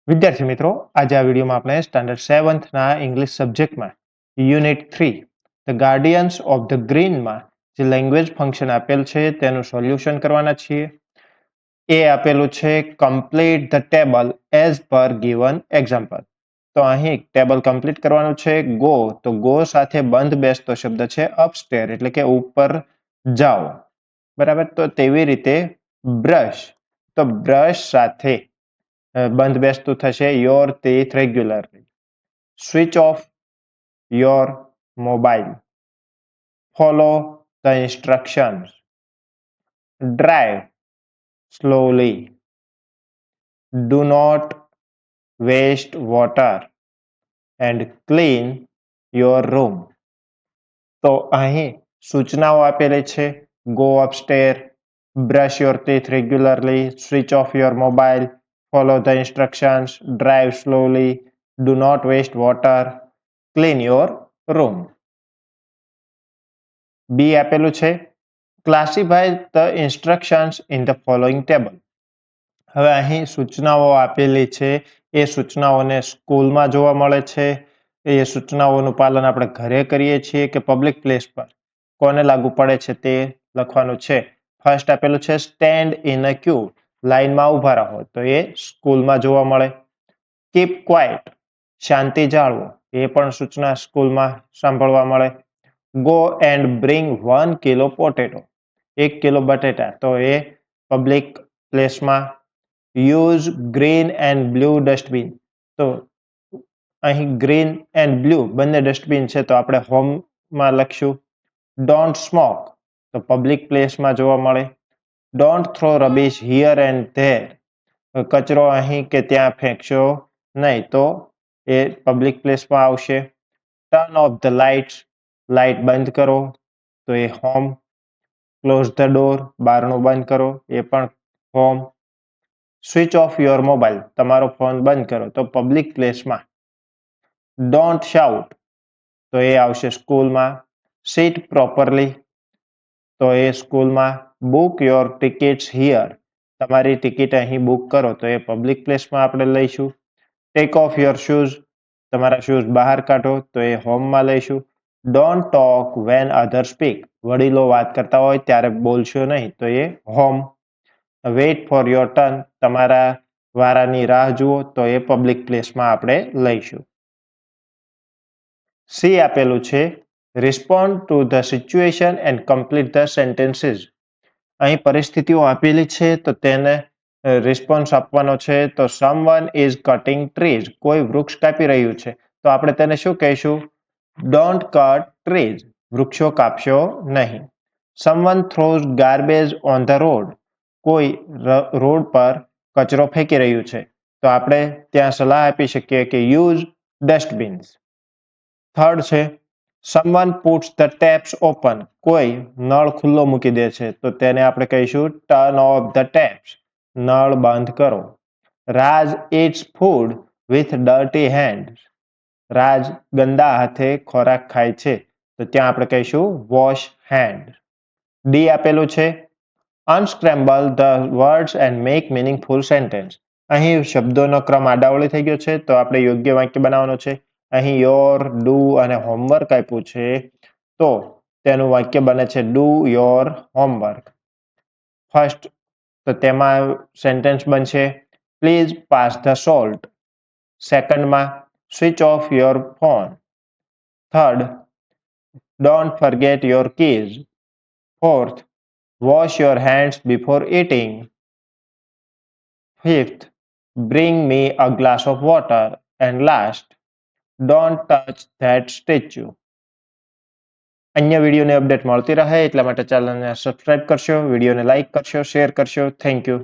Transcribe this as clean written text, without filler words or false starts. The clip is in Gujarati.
વિદ્યાર્થી મિત્રો, આજે આ વિડીયોમાં આપણે સ્ટાન્ડર્ડ 7th ના ઇંગ્લિશ સબ્જેક્ટમાં unit 3 the guardians of the ગ્રીનમાં જે લેંગ્વેજ ફંક્શન આપેલ છે તેનું સોલ્યુશન કરવાના છીએ. એ આપેલું છે complete the table as per given example. તો અહીં ટેબલ કમ્પ્લીટ કરવાનું છે. ગો તો ગો સાથે બંધ બેસતો શબ્દ છે અપસ્ટેર એટલે કે ઉપર જાઓ. બરાબર, તો તેવી રીતે બ્રશ તો બ્રશ સાથે બંધ બેસતું થશે your teeth regularly. Switch off your mobile. Follow the instructions. Drive slowly. Do not waste water and clean your room. તો અહીં સૂચનાઓ આપેલી છે. Go upstair, brush your teeth regularly, switch off your mobile, follow the instructions, drive slowly, do not waste water, clean your room. B આપેલું છે classify the instructions in the following table. હવે અહીં સૂચનાઓ આપેલી છે એ સૂચનાઓને સ્કૂલમાં જોવા મળે છે. એ સૂચનાઓનું પાલન આપણે ઘરે કરીએ છીએ કે પબ્લિક પ્લેસ પર કોને લાગુ પડે છે તે લખવાનું છે. ફર્સ્ટ આપેલું છે સ્ટેન્ડ ઇન અ ક્યુ, લાઈનમાં ઉભા રહો, તો એ સ્કૂલમાં જોવા મળે. કીપ ક્વાઇટ, શાંતિ જાળવો, એ પણ સૂચના સ્કૂલમાં સાંભળવા મળે. Go and bring 1 kilo potato, 1 kilo બટેટા, તો એ પબ્લિક પ્લેસમાં. Use green and blue dustbin, તો અહીં ગ્રીન એન્ડ બ્લુ બંને ડસ્ટબિન છે તો આપણે હોમમાં લખશું. ડોન્ટ સ્મોક, તો પબ્લિક પ્લેસમાં જોવા મળે. Don't throw rubbish here and there, કચરો અહીં કે ત્યાં ફેંકશો નહીં, તો એ પબ્લિક પ્લેસમાં આવશે. Turn off the lights, light બંધ કરો, તો એ હોમ. ક્લોઝ ધ ડોર, બારણું બંધ કરો, એ પણ home. Switch off your mobile, તમારો ફોન બંધ કરો, તો પબ્લિક પ્લેસમાં. ડોન્ટ શાઉટ, તો એ આવશે સ્કૂલમાં. સીટ પ્રોપરલી, તો એ સ્કૂલમાં. બુક યોર ટિકિટ્સ હિયર, તમારી ટિકિટ અહીં બુક કરો, તો એ પબ્લિક પ્લેસમાં આપણે લઈશું. ટેક ઓફ યોર શૂઝ, તમારા શૂઝ બહાર કાઢો, તો એ હોમમાં લઈશું. Don't talk when other speak, વડીલો વાત કરતા હોય ત્યારે બોલશો નહીં, તો એ home. Wait for your turn, તમારા વારાની રાહ જુઓ, તો એ પબ્લિક પ્લેસમાં આપણે લઈશું. સી આપેલું છે respond to the situation and complete the sentences. અહીં પરિસ્થિતિઓ આપેલી છે તો તેને રિસ્પોન્સ આપવાનો છે. તો સમવન ઇઝ કટિંગ ટ્રીઝ, કોઈ વૃક્ષ કાપી રહ્યું છે, તો આપણે તેને શું કહીશું? ડોન્ટ કટ ટ્રીઝ, વૃક્ષો કાપશો નહીં. Someone throws garbage on the road, કોઈ રોડ પર કચરો ફેંકી રહ્યું છે, તો આપણે ત્યાં સલાહ આપી શકીએ કે યુઝ ડસ્ટબિન્સ. થર્ડ છે someone puts the taps open, કોઈ નળ ખુલ્લો મૂકી દે છે, તો તેને આપણે કહીશું ટર્ન ઓફ ધ ટેપ્સ, નળ બંધ કરો. Raj eats food with dirty hands, Raj ગંદા હાથે ખોરાક ખાય છે, તો ત્યાં આપણે કહીશું વોશ હેન્ડ. ડી આપેલું છે અનસ્ક્રેમ્બલ the words and make meaningful sentence. અહીં શબ્દોનો ક્રમ આડાવળી થઈ ગયો છે તો આપણે યોગ્ય વાક્ય બનાવવાનું છે. અહીં યોર, ડુ અને હોમવર્ક આપ્યું છે તો તેનું વાક્ય બને છે ડુ યોર હોમવર્ક. ફર્સ્ટ તો તેમાં સેન્ટેન્સ બનશે પ્લીઝ પાસ ધ સોલ્ટ. સેકન્ડમાં switch off your phone. Third don't forget your keys. Fourth wash your hands before eating. Fifth, bring me a glass of water. And last, don't touch that statue. અન્ય વિડીયોની અપડેટ મળતી રહે એટલા માટે ચેનલને સબસ્ક્રાઇબ કરશો, વિડીયોને લાઇક કરશો, શેર કરશો. Thank you.